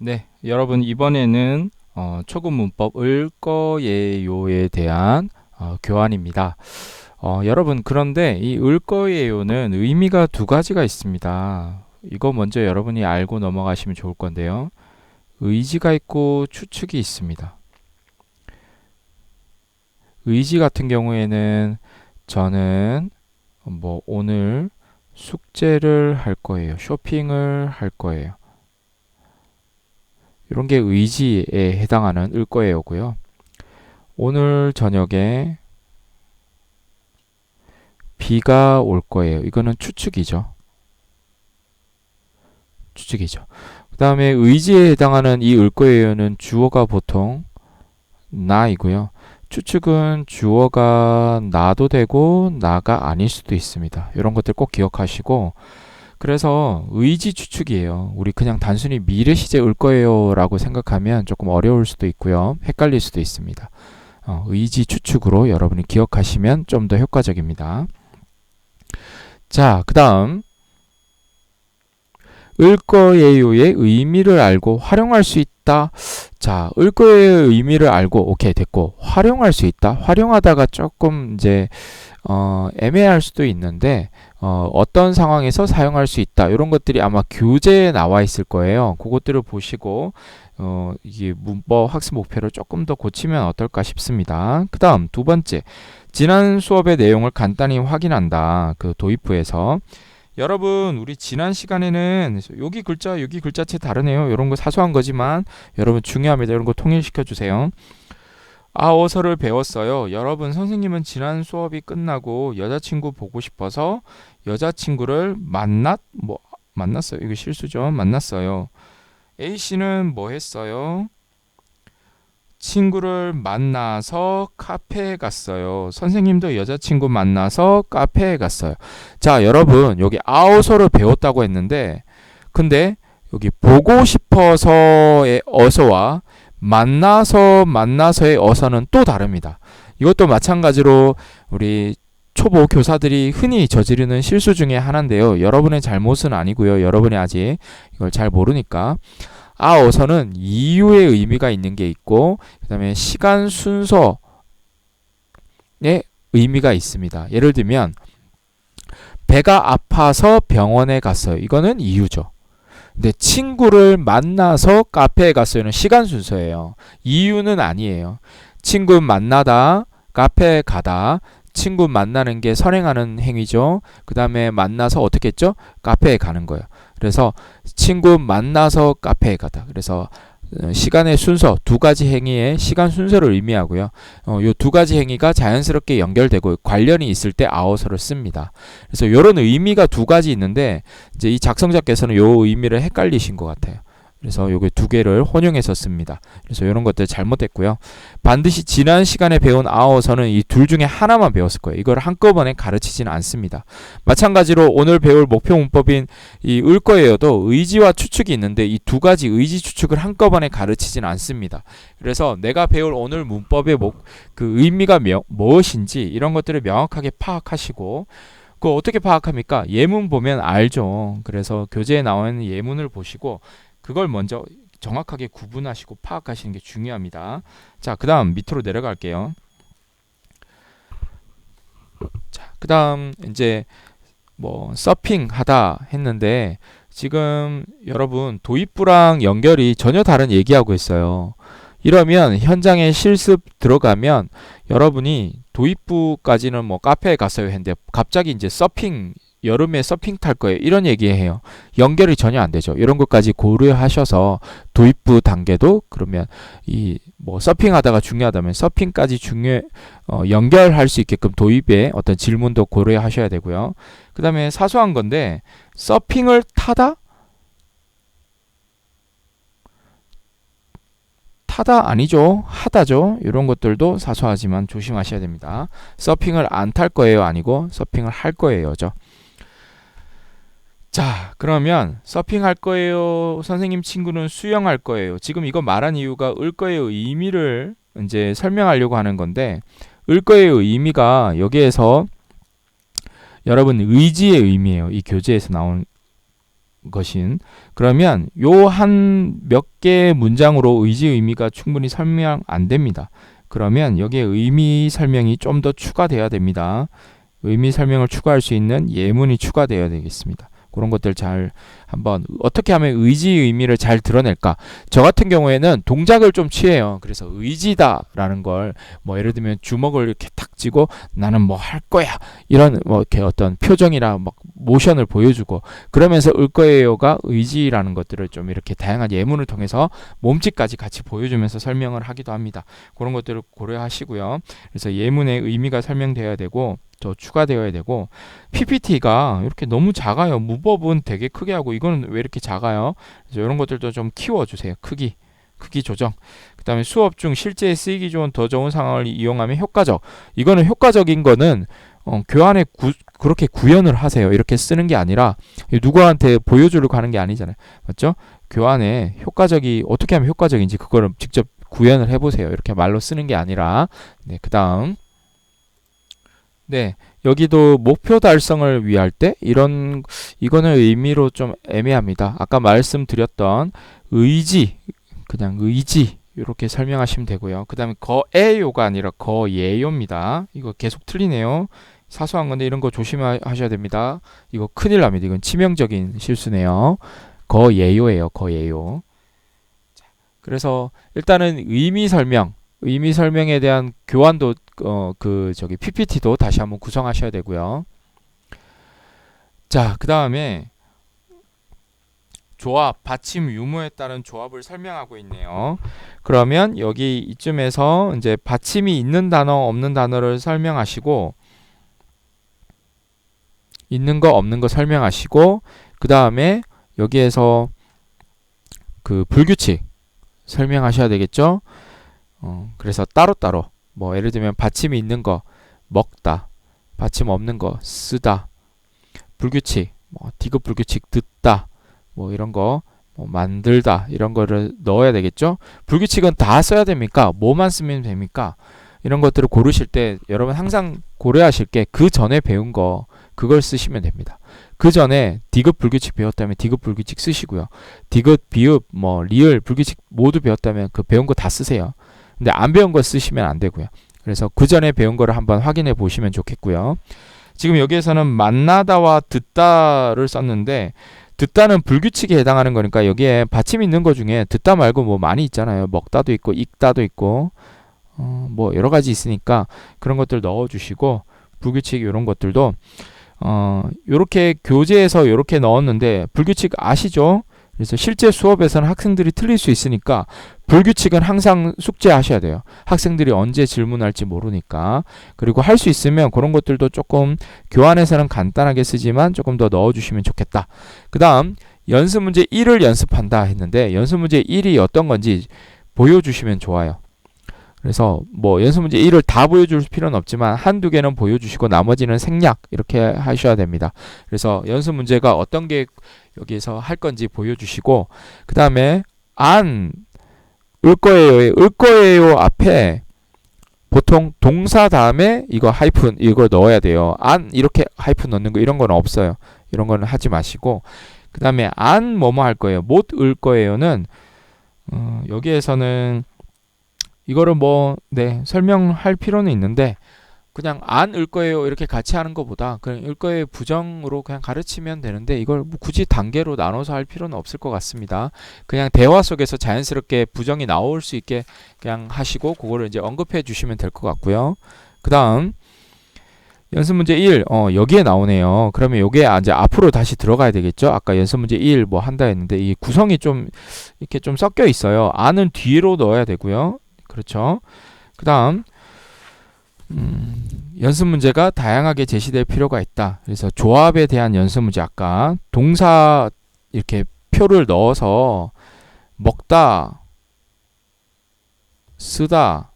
네, 여러분 이번에는 초급 문법 을 거예요에 대한 교환입니다. 여러분 그런데 이 을 거예요는 의미가 두 가지가 있습니다. 이거 먼저 여러분이 알고 넘어가시면 좋을 건데요. 의지가 있고 추측이 있습니다. 의지 같은 경우에는 저는 오늘 숙제를 할 거예요. 쇼핑을 할 거예요. 이런 게 의지에 해당하는 을 거예요고요. 오늘 저녁에 비가 올 거예요. 이거는 추측이죠. 추측이죠. 그 다음에 의지에 해당하는 이 을 거예요는 주어가 보통 나이고요. 추측은 주어가 나도 되고 나가 아닐 수도 있습니다. 이런 것들 꼭 기억하시고, 그래서 의지 추측이에요. 우리 그냥 단순히 미래 시제 을 거예요 라고 생각하면 조금 어려울 수도 있고요. 헷갈릴 수도 있습니다. 의지 추측으로 여러분이 기억하시면 좀 더 효과적입니다. 자, 그 다음 을 거예요의 의미를 알고 활용할 수 있다. 자, 을 거예요의 의미를 알고 오케이 됐고, 활용할 수 있다. 활용하다가 조금 이제 애매할 수도 있는데 어떤 상황에서 사용할 수 있다. 이런 것들이 아마 교재에 나와 있을 거예요. 그것들을 보시고 이게 문법 학습 목표를 조금 더 고치면 어떨까 싶습니다. 그 다음 두 번째, 지난 수업의 내용을 간단히 확인한다. 그 도입부에서 여러분 우리 지난 시간에는 여기 글자체 다르네요. 이런 거 사소한 거지만 여러분 중요합니다. 이런 거 통일시켜 주세요. 아어서를 배웠어요. 여러분 선생님은 지난 수업이 끝나고 여자친구 보고 싶어서 여자친구를 만났어요. 이거 실수죠. 만났어요. A씨는 뭐 했어요? 친구를 만나서 카페에 갔어요. 선생님도 여자친구 만나서 카페에 갔어요. 자, 여러분 여기 아어서를 배웠다고 했는데 근데 여기 보고 싶어서의 어서와 만나서의 어서는 또 다릅니다. 이것도 마찬가지로 우리 초보 교사들이 흔히 저지르는 실수 중에 하나인데요. 여러분의 잘못은 아니고요. 여러분이 아직 이걸 잘 모르니까 어서는 이유의 의미가 있는 게 있고 그 다음에 시간 순서의 의미가 있습니다. 예를 들면 배가 아파서 병원에 갔어요. 이거는 이유죠. 근데 친구를 만나서 카페에 갔어요는 시간 순서예요. 이유는 아니에요. 친구 만나다, 카페에 가다. 친구 만나는 게 선행하는 행위죠. 그 다음에 만나서 어떻게 했죠? 카페에 가는 거예요. 그래서 친구 만나서 카페에 가다. 그래서 시간의 순서, 두 가지 행위의 시간 순서를 의미하고요. 이 두 가지 행위가 자연스럽게 연결되고 관련이 있을 때 아어서를 씁니다. 그래서 이런 의미가 두 가지 있는데 이제 이 작성자께서는 이 의미를 헷갈리신 것 같아요. 그래서 요게 두 개를 혼용해서 씁니다. 그래서 이런 것들 잘못됐고요. 반드시 지난 시간에 배운 아어서는 이 둘 중에 하나만 배웠을 거예요. 이걸 한꺼번에 가르치지는 않습니다. 마찬가지로 오늘 배울 목표 문법인 이 을 거예요도 의지와 추측이 있는데 이 두 가지 의지 추측을 한꺼번에 가르치지는 않습니다. 그래서 내가 배울 오늘 문법의 그 의미가 무엇인지 이런 것들을 명확하게 파악하시고 그거 어떻게 파악합니까? 예문 보면 알죠. 그래서 교재에 나와 있는 예문을 보시고 그걸 먼저 정확하게 구분하시고 파악하시는 게 중요합니다. 자, 그 다음 밑으로 내려갈게요. 자, 그 다음 이제 서핑하다 했는데 지금 여러분 도입부랑 연결이 전혀 다른 얘기하고 있어요. 이러면 현장에 실습 들어가면 여러분이 도입부까지는 카페에 갔어요 했는데 갑자기 이제 여름에 서핑 탈 거예요. 이런 얘기해요. 연결이 전혀 안 되죠. 이런 것까지 고려하셔서 도입부 단계도 그러면 서핑하다가 중요하다면 서핑까지 연결할 수 있게끔 도입의 어떤 질문도 고려하셔야 되고요. 그 다음에 사소한 건데 서핑을 타다 아니죠. 하다죠. 이런 것들도 사소하지만 조심하셔야 됩니다. 서핑을 안 탈 거예요. 아니고 서핑을 할 거예요죠. 자, 그러면 서핑할 거예요. 선생님 친구는 수영할 거예요. 지금 이거 말한 이유가 을 거예요 의미를 이제 설명하려고 하는 건데 을 거예요 의미가 여기에서 여러분 의지의 의미예요. 이 교재에서 나온 것인 그러면 요 한 몇 개의 문장으로 의지 의미가 충분히 설명 안 됩니다. 그러면 여기에 의미 설명이 좀 더 추가돼야 됩니다. 의미 설명을 추가할 수 있는 예문이 추가되어야 되겠습니다. 그런 것들 잘 한번 어떻게 하면 의지 의미를 잘 드러낼까? 저 같은 경우에는 동작을 좀 취해요. 그래서 의지다라는 걸 뭐 예를 들면 주먹을 이렇게 탁 쥐고 나는 뭐 할 거야 이런 뭐 이렇게 어떤 표정이나 막 모션을 보여주고 그러면서 을 거예요가 의지라는 것들을 좀 이렇게 다양한 예문을 통해서 몸짓까지 같이 보여주면서 설명을 하기도 합니다. 그런 것들을 고려하시고요. 그래서 예문의 의미가 설명되어야 되고 더 추가되어야 되고 PPT가 이렇게 너무 작아요. 무법은 되게 크게 하고 이거는 왜 이렇게 작아요? 그래서 이런 것들도 좀 키워주세요. 크기 조정. 그 다음에 수업 중 실제 쓰이기 좋은 더 좋은 상황을 이용하면 효과적. 이거는 효과적인 거는 교환에 그렇게 구현을 하세요. 이렇게 쓰는 게 아니라 누구한테 보여주려고 하는 게 아니잖아요. 맞죠? 교환에 효과적이 어떻게 하면 효과적인지 그거를 직접 구현을 해보세요. 이렇게 말로 쓰는 게 아니라. 네, 그 다음 네, 여기도 목표 달성을 위할 때 이거는 의미로 좀 애매합니다. 아까 말씀드렸던 의지, 그냥 의지 이렇게 설명하시면 되고요. 그 다음에 거에요가 아니라 거예요입니다. 이거 계속 틀리네요. 사소한 건데 이런 거 조심하셔야 됩니다. 이거 큰일 납니다. 이건 치명적인 실수네요. 거예요예요. 거예요. 그래서 일단은 의미 설명에 대한 교환도 PPT도 다시 한번 구성하셔야 되고요. 자, 그 다음에 조합, 받침, 유무에 따른 조합을 설명하고 있네요. 그러면 여기 이쯤에서 이제 받침이 있는 단어, 없는 단어를 설명하시고 있는 거, 없는 거 설명하시고 그 다음에 여기에서 그 불규칙 설명하셔야 되겠죠. 그래서 따로따로 뭐 예를 들면 받침이 있는 거 먹다, 받침 없는 거 쓰다, 불규칙 뭐 디귿 불규칙 듣다 뭐 이런 거 뭐 만들다 이런 거를 넣어야 되겠죠. 불규칙은 다 써야 됩니까? 뭐만 쓰면 됩니까? 이런 것들을 고르실 때 여러분 항상 고려하실 게 그 전에 배운 거 그걸 쓰시면 됩니다. 그 전에 디귿 불규칙 배웠다면 디귿 불규칙 쓰시고요. 디귿, 비읍, 뭐 리을, 불규칙 모두 배웠다면 그 배운 거 다 쓰세요. 근데 안 배운 거 쓰시면 안 되고요. 그래서 그 전에 배운 거를 한번 확인해 보시면 좋겠고요. 지금 여기에서는 만나다와 듣다를 썼는데 듣다는 불규칙에 해당하는 거니까 여기에 받침이 있는 거 중에 듣다 말고 뭐 많이 있잖아요. 먹다도 있고 읽다도 있고 뭐 여러 가지 있으니까 그런 것들 넣어주시고 불규칙 이런 것들도 요렇게 교재에서 요렇게 넣었는데 불규칙 아시죠? 그래서 실제 수업에서는 학생들이 틀릴 수 있으니까 불규칙은 항상 숙제하셔야 돼요. 학생들이 언제 질문할지 모르니까. 그리고 할 수 있으면 그런 것들도 조금 교환에서는 간단하게 쓰지만 조금 더 넣어주시면 좋겠다. 그 다음 연습 문제 1을 연습한다 했는데 연습 문제 1이 어떤 건지 보여주시면 좋아요. 그래서 뭐 연습 문제 1을 다 보여줄 필요는 없지만 한두 개는 보여주시고 나머지는 생략 이렇게 하셔야 됩니다. 그래서 연습 문제가 어떤 게 여기에서 할 건지 보여주시고 그 다음에 을 거예요 앞에 보통 동사 다음에 이거 하이픈 이걸 넣어야 돼요. 이렇게 하이픈 넣는 거 이런 건 없어요. 이런 거는 하지 마시고 그 다음에 뭐뭐 할 거예요. 못 을 거예요는 여기에서는 이거를 설명할 필요는 있는데 그냥 을 거예요 이렇게 같이 하는 것보다 그냥 을 거예요 부정으로 그냥 가르치면 되는데 이걸 뭐 굳이 단계로 나눠서 할 필요는 없을 것 같습니다. 그냥 대화 속에서 자연스럽게 부정이 나올 수 있게 그냥 하시고 그거를 이제 언급해 주시면 될 것 같고요. 그 다음 연습 문제 1 여기에 나오네요. 그러면 요게 이제 앞으로 다시 들어가야 되겠죠. 아까 연습 문제 1 뭐 한다 했는데 이 구성이 좀 이렇게 좀 섞여 있어요. 는 뒤로 넣어야 되고요. 그렇죠. 그 다음 연습 문제가 다양하게 제시될 필요가 있다. 그래서 조합에 대한 연습 문제 아까 동사 이렇게 표를 넣어서 먹다, 쓰다,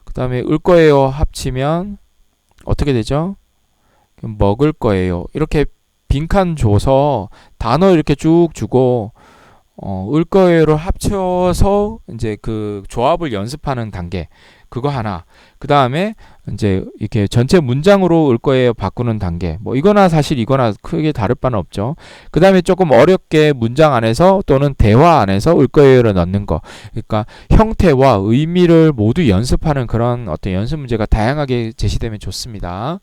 그 다음에 을 거예요 합치면 어떻게 되죠? 먹을 거예요. 이렇게 빈칸 줘서 단어 이렇게 쭉 주고 을 거예요를 합쳐서 이제 그 조합을 연습하는 단계. 그거 하나. 그 다음에 이제 이렇게 전체 문장으로 을 거예요 바꾸는 단계. 뭐 이거나 사실 이거나 크게 다를 바는 없죠. 그 다음에 조금 어렵게 문장 안에서 또는 대화 안에서 을 거예요를 넣는 거. 그러니까 형태와 의미를 모두 연습하는 그런 어떤 연습 문제가 다양하게 제시되면 좋습니다.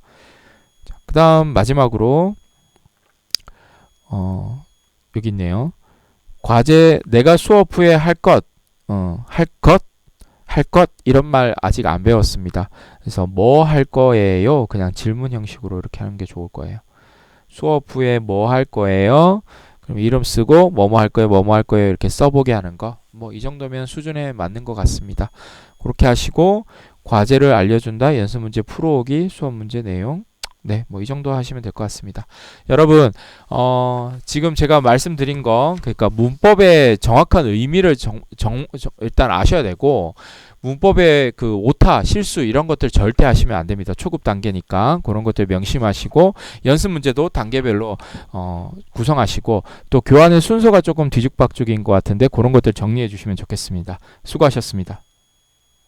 그 다음 마지막으로 여기 있네요. 과제 내가 수업 후에 할 것, 할 것 이런 말 아직 안 배웠습니다. 그래서 뭐 할 거예요? 그냥 질문 형식으로 이렇게 하는 게 좋을 거예요. 수업 후에 뭐 할 거예요? 그럼 이름 쓰고 뭐뭐 할 거예요? 뭐뭐 할 거예요? 이렇게 써보게 하는 거. 뭐 이 정도면 수준에 맞는 것 같습니다. 그렇게 하시고 과제를 알려준다. 연습 문제 풀어오기. 수업 문제 내용. 네, 뭐 이 정도 하시면 될 것 같습니다. 여러분, 지금 제가 말씀드린 거, 그러니까 문법의 정확한 의미를 일단 아셔야 되고, 문법의 그 오타, 실수 이런 것들 절대 하시면 안 됩니다. 초급 단계니까 그런 것들 명심하시고, 연습 문제도 단계별로 구성하시고, 또 교환의 순서가 조금 뒤죽박죽인 것 같은데 그런 것들 정리해 주시면 좋겠습니다. 수고하셨습니다.